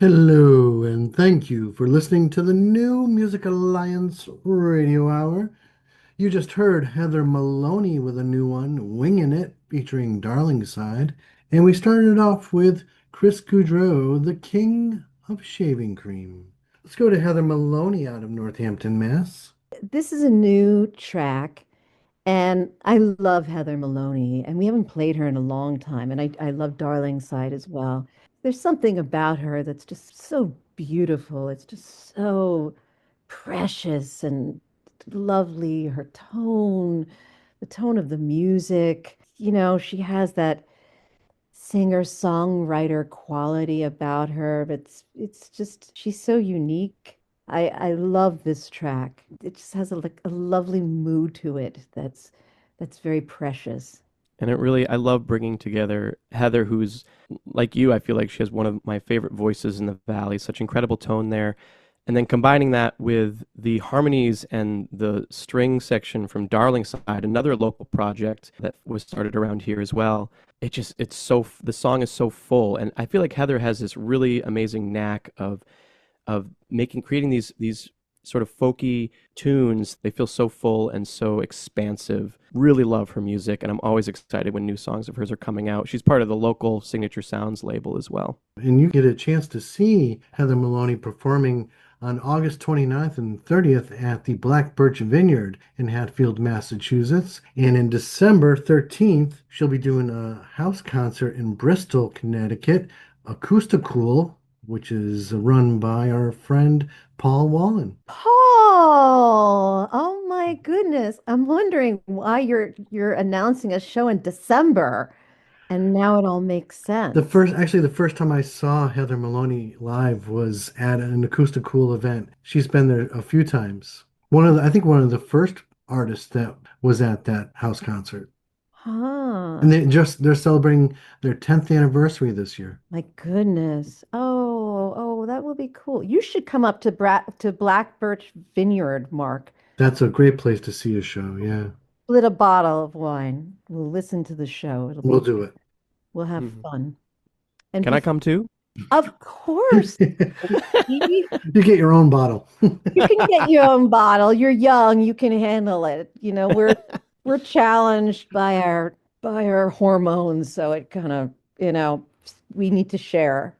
Hello, and thank you for listening to the New Music Alliance Radio Hour. You just heard Heather Maloney with a new one, Wingin' It, featuring Darlingside. And we started off with Chris Goudreau, the king of shaving cream. Let's go to Heather Maloney out of Northampton, Mass. This is a new track, and I love Heather Maloney, and we haven't played her in a long time, and I love Darlingside as well. There's something about her that's just so beautiful. It's just so precious and lovely. Her tone, the tone of the music. She has that singer-songwriter quality about her. It's just she's so unique. I love this track. It just has a lovely mood to it that's very precious. And I love bringing together Heather, who's like you. I feel like she has one of my favorite voices in the Valley, such incredible tone there. And then combining that with the harmonies and the string section from Darlingside, another local project that was started around here as well. The song is so full. And I feel like Heather has this really amazing knack of creating these sort of folky tunes. They feel so full and so expansive. Really love her music, and I'm always excited when new songs of hers are coming out. She's part of the local Signature Sounds label as well. And you get a chance to see Heather Maloney performing on August 29th and 30th at the Black Birch Vineyard in Hatfield, Massachusetts. And in December 13th, she'll be doing a house concert in Bristol, Connecticut, Acousticool, which is run by our friend Paul Wallen. Paul, oh my goodness. I'm wondering why you're announcing a show in December, and now it all makes sense. The first time I saw Heather Maloney live was at an Acousticool event. She's been there a few times. I think one of the first artists that was at that house concert. Huh. And they're celebrating their 10th anniversary this year. My goodness. Oh, that will be cool. You should come up to Black Birch Vineyard, Mark. That's a great place to see a show. Yeah, Split a bottle of wine. We'll listen to the show. we'll do it. We'll have Mhm. fun. And Can I come too? of course, you You get your own bottle. can get your own bottle. You're young, you can handle it. We're challenged by our hormones, so it kind of, we need to share.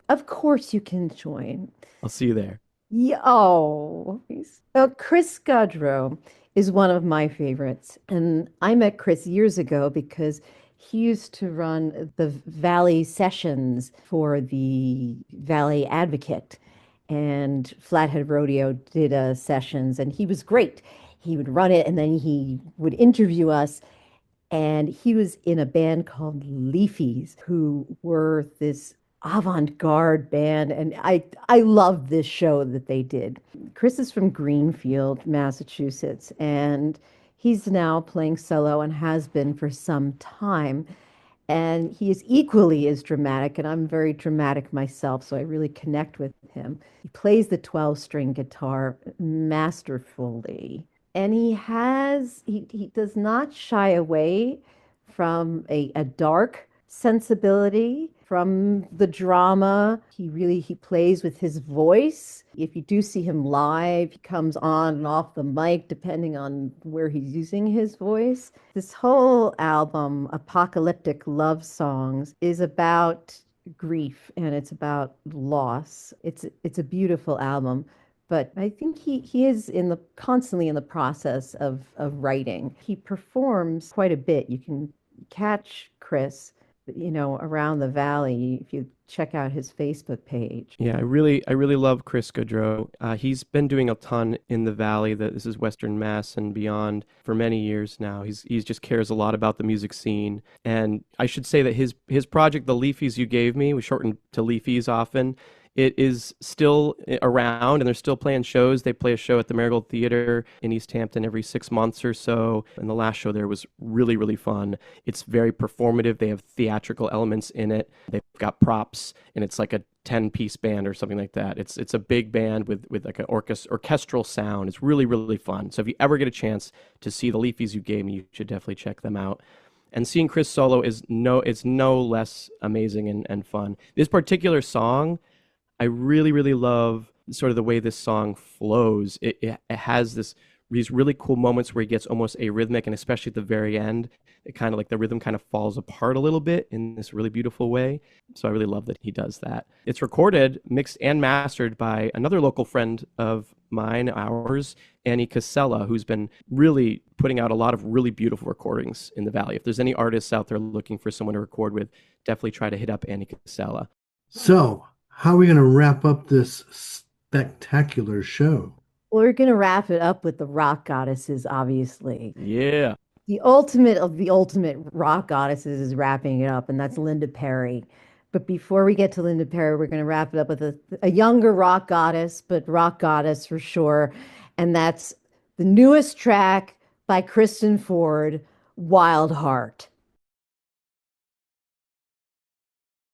Of course you can join. I'll see you there. Yeah, Chris Goudreau is one of my favorites. And I met Chris years ago because he used to run the Valley sessions for the Valley Advocate. And Flathead Rodeo did sessions, and he was great. He would run it, and then he would interview us. And he was in a band called Leafies, who were this avant-garde band, and I loved this show that they did. Chris is from Greenfield, Massachusetts, and he's now playing solo and has been for some time. And he is equally as dramatic, and I'm very dramatic myself, so I really connect with him. He plays the 12-string guitar masterfully, and he does not shy away from a dark sensibility, from the drama. He plays with his voice. If you do see him live, he comes on and off the mic depending on where he's using his voice. This whole album, Apocalyptic Love Songs, is about grief and it's about loss. It's a beautiful album. But I think he is constantly in the process of writing. He performs quite a bit. You can catch Chris, around the valley if you check out his Facebook page. Yeah, I really love Chris Goudreau. He's been doing a ton in the Valley. This is Western Mass and beyond for many years now. He's just cares a lot about the music scene. And I should say that his project, the Leafies you gave me, we shortened to Leafies often. It is still around, and they're still playing shows. They play a show at the Marigold Theater in East Hampton every 6 months or so. And the last show there was really, really fun. It's very performative. They have theatrical elements in it. They've got props, and it's like a 10-piece band or something like that. It's a big band with like an orchestral sound. It's really, really fun. So if you ever get a chance to see the Leafies you gave me, you should definitely check them out. And seeing Chris solo it's no less amazing and fun. This particular song, I really, really love sort of the way this song flows. It has these really cool moments where he gets almost arrhythmic, and especially at the very end, it kind of like the rhythm kind of falls apart a little bit in this really beautiful way. So I really love that he does that. It's recorded, mixed, and mastered by another local friend of mine, ours, Annie Casella, who's been really putting out a lot of really beautiful recordings in the Valley. If there's any artists out there looking for someone to record with, definitely try to hit up Annie Casella. So, how are we going to wrap up this spectacular show? We're going to wrap it up with the rock goddesses, obviously. Yeah. The ultimate of the ultimate rock goddesses is wrapping it up, and that's Linda Perry. But before we get to Linda Perry, we're going to wrap it up with a younger rock goddess, but rock goddess for sure. And that's the newest track by Kristen Ford, Wild Heart.